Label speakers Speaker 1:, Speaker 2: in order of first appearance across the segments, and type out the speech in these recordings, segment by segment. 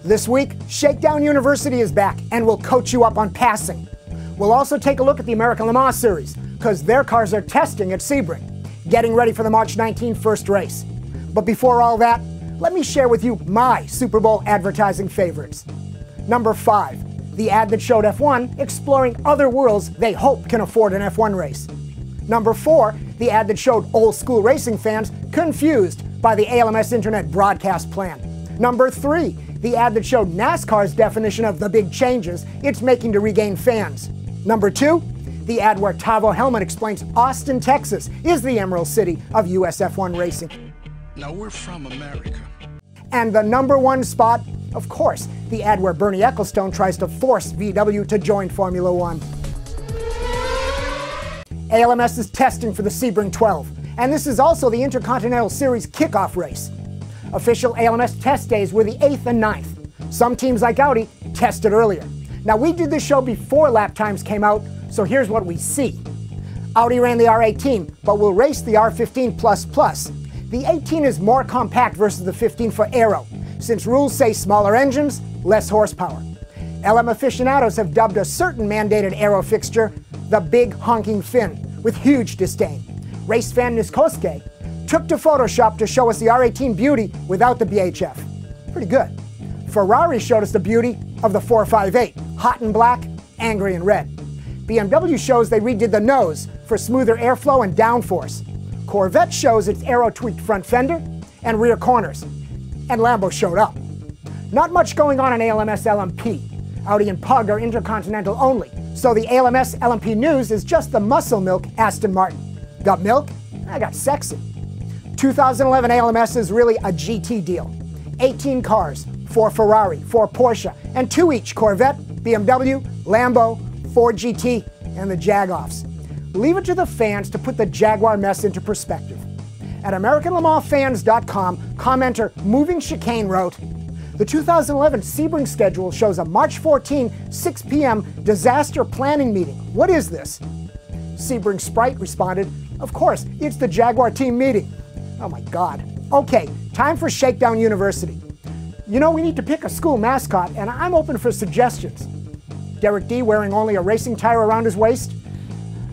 Speaker 1: This week, Shakedown University is back and will coach you up on passing. We'll also take a look at the American Le Mans Series, because their cars are testing at Sebring, getting ready for the March 19 first race. But before all that, let me share with you my Super Bowl advertising favorites. Number 5, the ad that showed F1 exploring other worlds they hope can afford an F1 race. Number 4, the ad that showed old school racing fans confused by the ALMS internet broadcast plan. Number 3, the ad that showed NASCAR's definition of the big changes it's making to regain fans. Number 2, the ad where Tavo Hellman explains Austin, Texas is the Emerald City of US F1 racing.
Speaker 2: Now we're from America.
Speaker 1: And the number 1 spot, of course, the ad where Bernie Ecclestone tries to force VW to join Formula One. ALMS is testing for the Sebring 12, and this is also the Intercontinental Series kickoff race. Official ALMS test days were the 8th and 9th. Some teams like Audi tested earlier. Now, we did this show before lap times came out, so here's what we see. Audi ran the R18, but will race the R15++. The 18 is more compact versus the 15 for aero, since rules say smaller engines, less horsepower. LM aficionados have dubbed a certain mandated aero fixture the big honking fin, with huge disdain. Race fan Niskoske took to Photoshop to show us the R18 beauty without the BHF. Pretty good. Ferrari showed us the beauty of the 458, hot and black, angry and red. BMW shows they redid the nose for smoother airflow and downforce. Corvette shows its aero-tweaked front fender and rear corners. And Lambo showed up. Not much going on in ALMS LMP. Audi and Pug are intercontinental only, so the ALMS LMP news is just the muscle milk Aston Martin. Got milk? I got sexy. 2011 ALMS is really a GT deal. 18 cars, 4 Ferrari, 4 Porsche, and 2 each Corvette, BMW, Lambo, Ford GT, and the Jag-Offs. Leave it to the fans to put the Jaguar mess into perspective. At AmericanLeMansFans.com, commenter Moving Chicane wrote, "The 2011 Sebring schedule shows a March 14, 6 p.m. disaster planning meeting. What is this?" Sebring Sprite responded, "Of course, it's the Jaguar team meeting." Oh my God. Okay, time for Shakedown University. You know, we need to pick a school mascot, and I'm open for suggestions. Derek D wearing only a racing tire around his waist?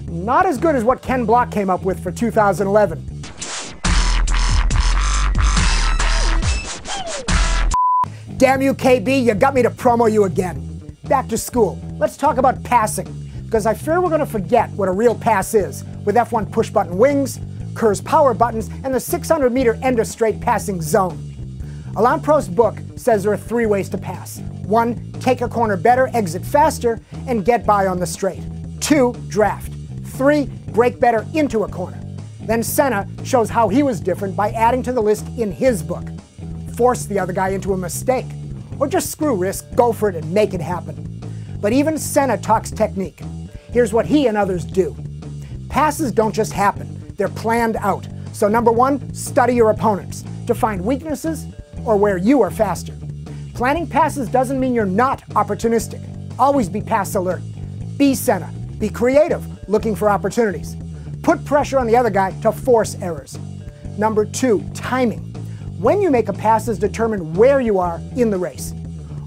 Speaker 1: Not as good as what Ken Block came up with for 2011. Damn you, KB, you got me to promo you again. Back to school. Let's talk about passing, because I fear we're going to forget what a real pass is, with F1 push-button wings, KERS power buttons, and the 600-meter end-of-straight passing zone. Alain Prost's book says there are 3 ways to pass. 1, take a corner better, exit faster, and get by on the straight. 2, draft. 3, brake better into a corner. Then Senna shows how he was different by adding to the list in his book. Force the other guy into a mistake. Or just screw risk, go for it, and make it happen. But even Senna talks technique. Here's what he and others do. Passes don't just happen. They're planned out. So number 1, study your opponents to find weaknesses or where you are faster. Planning passes doesn't mean you're not opportunistic. Always be pass alert. Be Senna. Be creative, looking for opportunities. Put pressure on the other guy to force errors. Number 2, timing. When you make a pass is determined where you are in the race.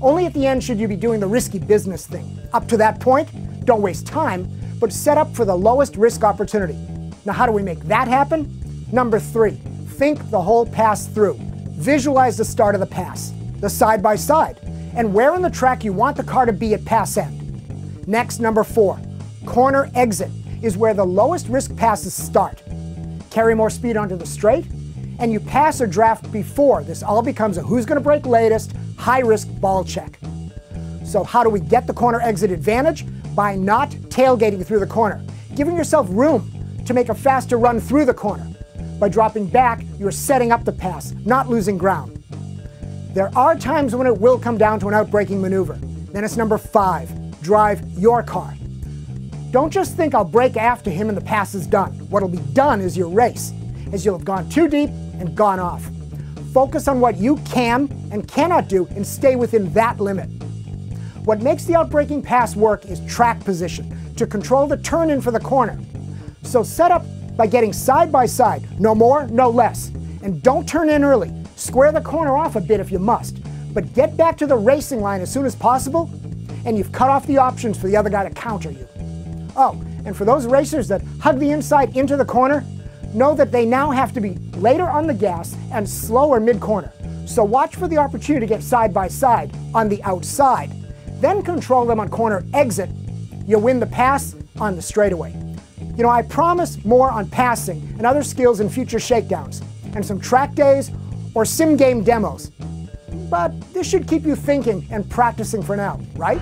Speaker 1: Only at the end should you be doing the risky business thing. Up to that point, don't waste time, but set up for the lowest risk opportunity. Now, how do we make that happen? Number 3, think the whole pass through. Visualize the start of the pass, the side-by-side, and where in the track you want the car to be at pass end. Next, number 4, corner exit is where the lowest risk passes start. Carry more speed onto the straight, and you pass or draft before this all becomes a who's going to brake latest, high-risk ball check. So how do we get the corner exit advantage? By not tailgating through the corner, giving yourself room to make a faster run through the corner. By dropping back, you're setting up the pass, not losing ground. There are times when it will come down to an outbraking maneuver. Then it's number 5, drive your car. Don't just think I'll brake after him and the pass is done. What'll be done is your race, as you'll have gone too deep and gone off. Focus on what you can and cannot do and stay within that limit. What makes the outbraking pass work is track position, to control the turn-in for the corner. So set up by getting side by side, no more, no less. And don't turn in early. Square the corner off a bit if you must, but get back to the racing line as soon as possible, and you've cut off the options for the other guy to counter you. Oh, and for those racers that hug the inside into the corner, know that they now have to be later on the gas and slower mid-corner. So watch for the opportunity to get side by side on the outside. Then control them on corner exit. You'll win the pass on the straightaway. You know, I promise more on passing and other skills in future shakedowns, and some track days or sim game demos. But this should keep you thinking and practicing for now, right?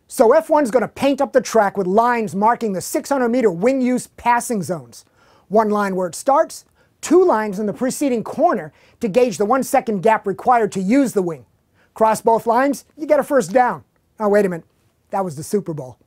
Speaker 1: So F1's going to paint up the track with lines marking the 600-meter wing use passing zones. One line where it starts, two lines in the preceding corner to gauge the 1 second gap required to use the wing. Cross both lines, you get a first down. Oh, wait a minute. That was the Super Bowl.